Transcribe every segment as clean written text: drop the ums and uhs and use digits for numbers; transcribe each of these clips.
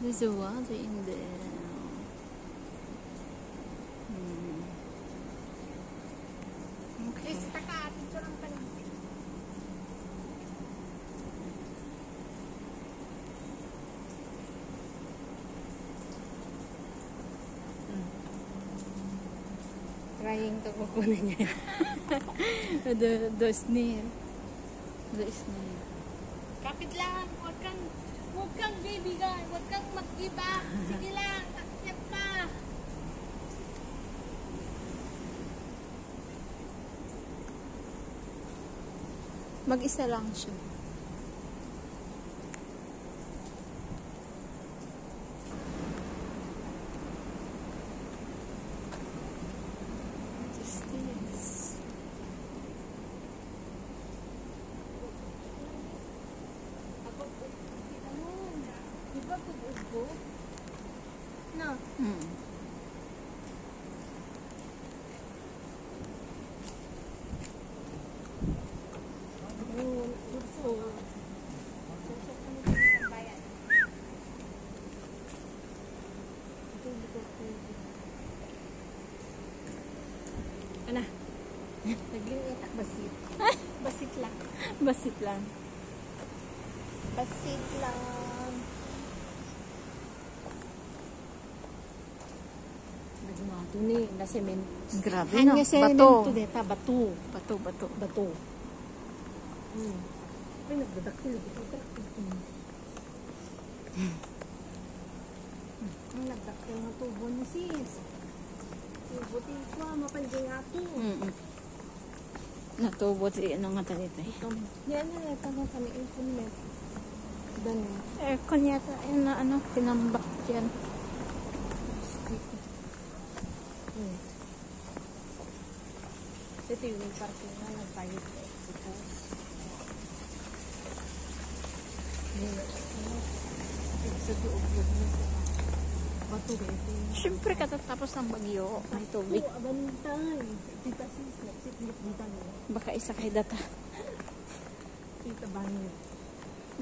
There's a water in there. Okay. Trying to kukunin niya. The snail. The snail. Kapit lang, huwag kang bibigan, huwag kang mag-iba. Sige lang, akyat ka. Mag-isa lang siya. No. Ano? Naging itak basit. Basit lang. Basit lang. Basit lang. Nagmato ni na semento. Grabe Hanya no. semento Bato. deta bato. Bato. Ay nagdadakil dito ka. Ang nagdakil ng tubo ni sis. Tubo dito mapanjing ato. Natubo si ano nga talita eh. Yan tama kami implement. Dan Aircon yata. Ayun na ano. Pinambak yan. ito yung parking na nagpayot suppose. Sa tuog-tuog na sa bato ito. Siyempre katatapos ng bagyo. May tubig. Abantay. Tita sis, nagsit-lit dita niya. Baka isa kay data. Tita banyo.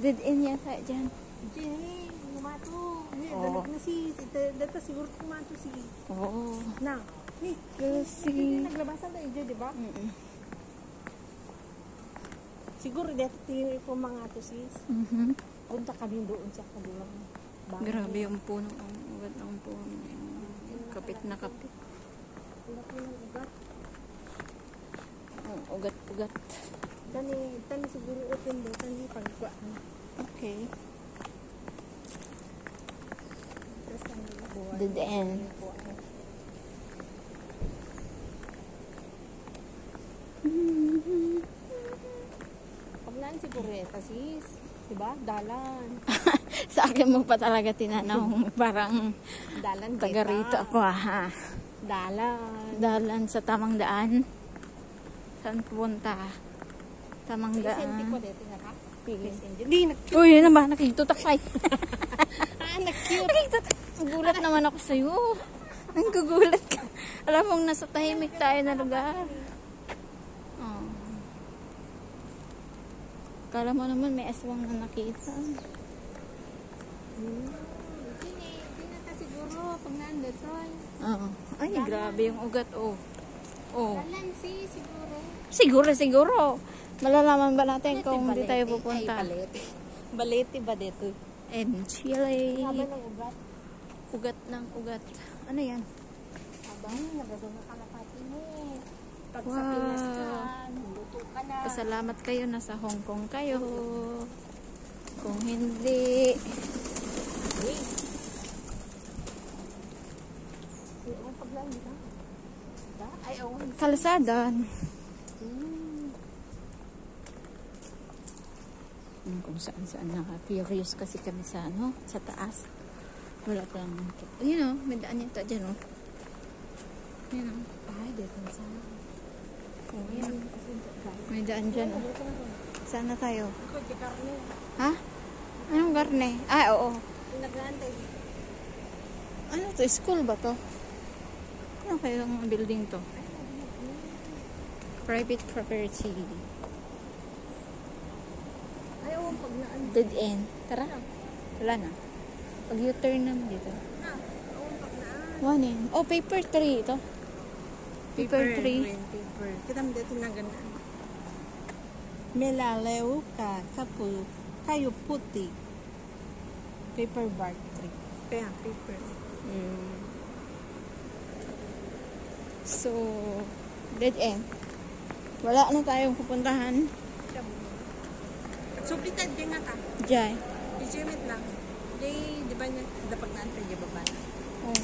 Dead end yata dyan. Jenny, lumato. Oo. Dalag na sis. Data siguro kumato sis. Oo. Na. Kasi naglabasan tayo dyan, di ba? Siguro dito tayo po mga to sis. Punta kami doon sa kabilang bahay. Grabe yung puno. Ang ugat ng puno. Kapit na kapit. Laki ng ugat. Ugat-ugat. Tani siguro open doon. Tani pagkuhaan. Okay. Tapos ang buwan. Dead end. Pag naan siguro ito sis. Diba? Dalan. Sa akin mo pa talaga tinanong. Parang Dalan taga rito ako ha. Dalan. Dalan sa tamang daan. Saan pupunta? Tamang Senti ko daan. dito nga ka? Sige. Hindi, nag-cute. Uy, yun naman. Nakikitutakay. Nag-cute. Nakikitutak. Nagulat naman ako sa'yo. Nanggugulat ka. Alam mong nasa tahimik tayo na lugar. Oh. Kala mo naman may aswang na nakita. Hindi na ta siguro. Pag nandun, son. Oo. Ay, grabe yung ugat. Oh. Oh. Dalan Siguro. Malalaman ba natin kung hindi tayo pupunta? Balete ba dito? And Chile. Haba ng ugat. Ugat ng ugat. Ano yan? Habang nagagawin na kalapati mo. Pag sa Wow. Pinas ka, luto ka na. Pasalamat kayo. Nasa Hong Kong kayo. Kung hindi... Ang paglaan ka? Ay, oh. Kalsadan. Kung saan naka-curious kasi kami sa sa taas. Wala pa lang. You know, may daan yun dyan, oh. You know. Ay, dito sa... Oh, yan. May daan dyan, oh. Saan na tayo? Ikaw, di karne. Ha? Anong garne? Ah, oo. Naglantay. Ano to? School ba to? Ano kayong building to? Private property. Ay, oh, pag naan. Dead end. Tara. Wala na. Pag U-turn naman dito. Ah, oo, pag naan. One in. Oh, paper 3 ito. Paper 3. Paper. Kita mo dito na ganaan. Melalew ka, kapu, kayo puti. Paper bark 3. Kaya, paper. Mm. So, dead end. Wala na tayong pupuntahan. Suplitan din nga ka. Diyan. Ijimit lang. Di ba niya, dapat naantay, di ba ba? Oh.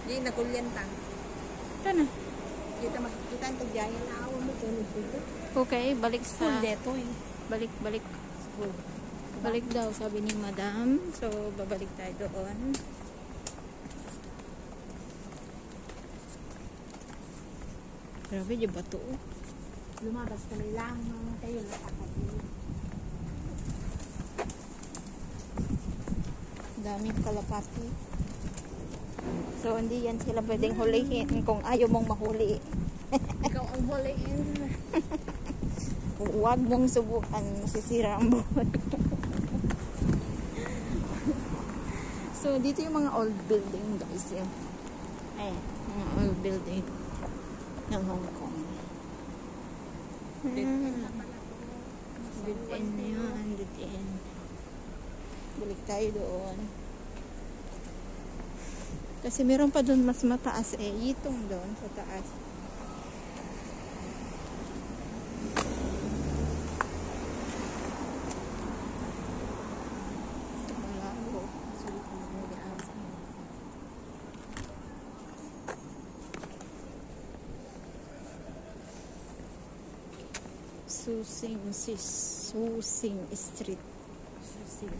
Di, nagulyan ta. Ito na. Kita makikita ang tagyayan na awa mo ito. Okay, balik School sa... deto eh. Balik. School. Balik daw, sabi ni madam. So, babalik tayo doon. Grabe, di ba ito? Lumabas kami lang. Mga kayo nakakabili. Daming kalapati. So, hindi yan sila pwedeng hulihin kung ayaw mong mahuli. Ikaw ang huliin. Huwag mong subukan, masisira ang buhay. So, dito yung mga old building, guys. Yung, ayan, mga old building ng Hong Kong. Dead end na yun, dead end. Balik tayo doon. Kasi meron pa doon mas mataas eh. Itong doon sa taas. Malabo. Susing Street. Susing.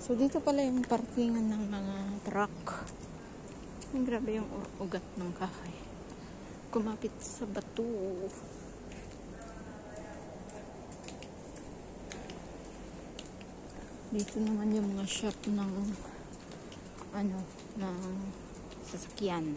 So, dito pala yung parkingan ng mga truck. Ang grabe yung ugat ng kahoy. Kumapit sa bato. Dito naman yung mga shop ng ng sasakyan.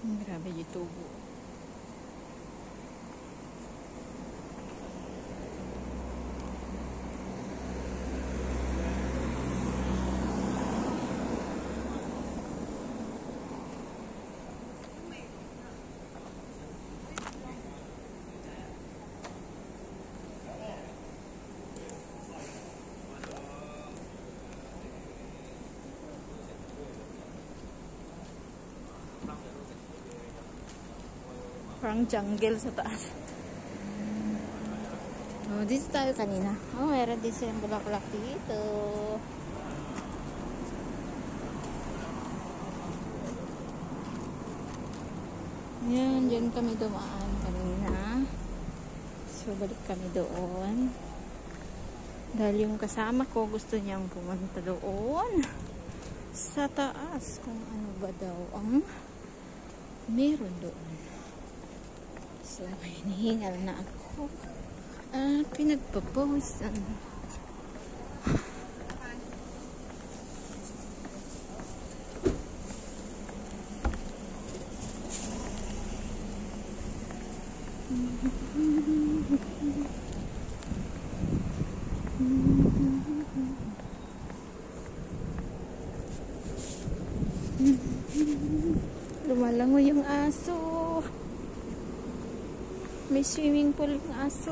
Grabe yung tubo. Parang jungle sa taas. Oh, dito tayo kanina. Oh, meron din silang bulaklak dito. Yan, dyan kami dumaan kanina. So, balik kami doon. Dahil yung kasama ko gusto niyang pumunta doon sa taas kung ano ba daw ang meron doon. So, hinihingal na ako. Pinagpaposan. Lumalango yung aso. May swimming pool yung aso.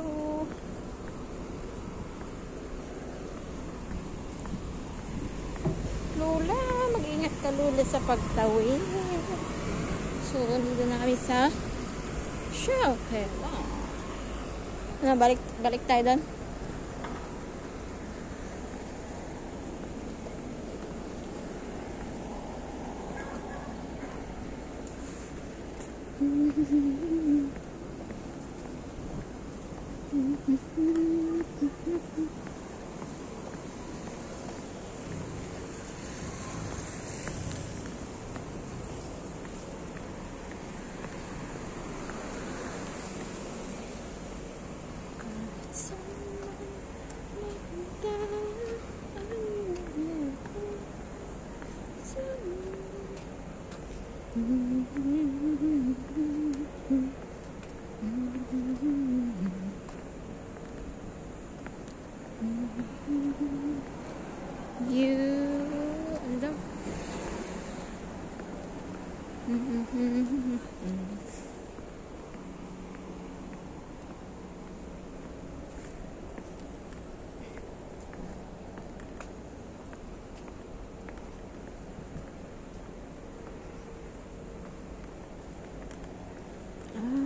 Lola, mag-ingat ka Lola sa pagtawid. So, dito na kami sa shelter. Ano, balik tayo doon?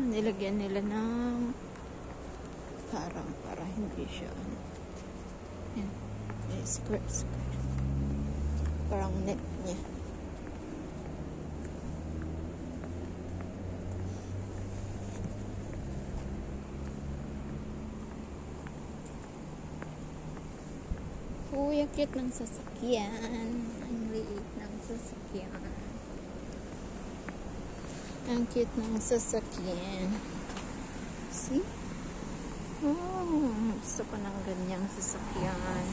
Nilagyan nila ng para hindi siya yan, square parang net niya. Uy, ang cute ng sasakyan. Ang liit ng sasakyan. Ang cute ng sasakyan. See? Oh, gusto ko ng ganyang sasakyan.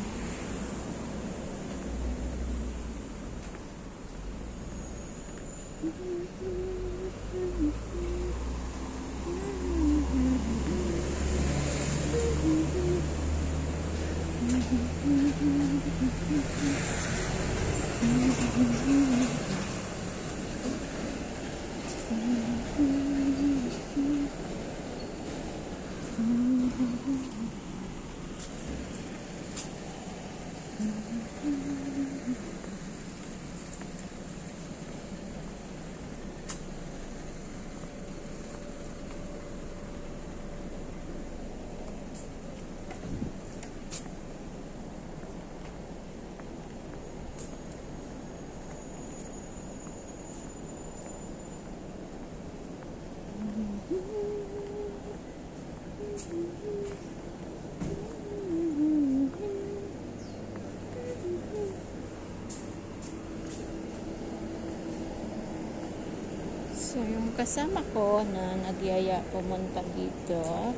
So, yung kasama ko na nagyaya pumunta dito,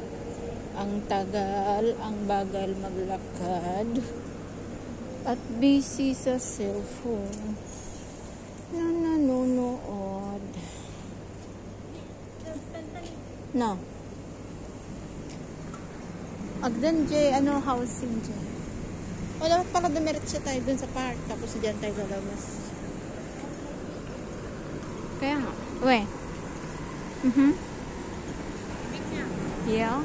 ang tagal, ang bagal maglakad, at busy sa cellphone na nanonood. No. Agdan J, housing J. O, dapat pala dumiretso tayo dun sa park, tapos dyan tayo lalabas. Kaya nga. Wait. Yeah.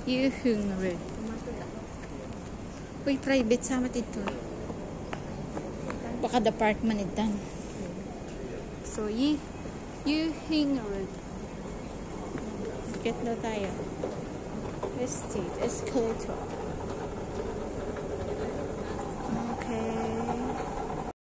Yihungre. Uy, private sama dito. Baka the park manitan. So, yihungre. Get na tayo. Escalator.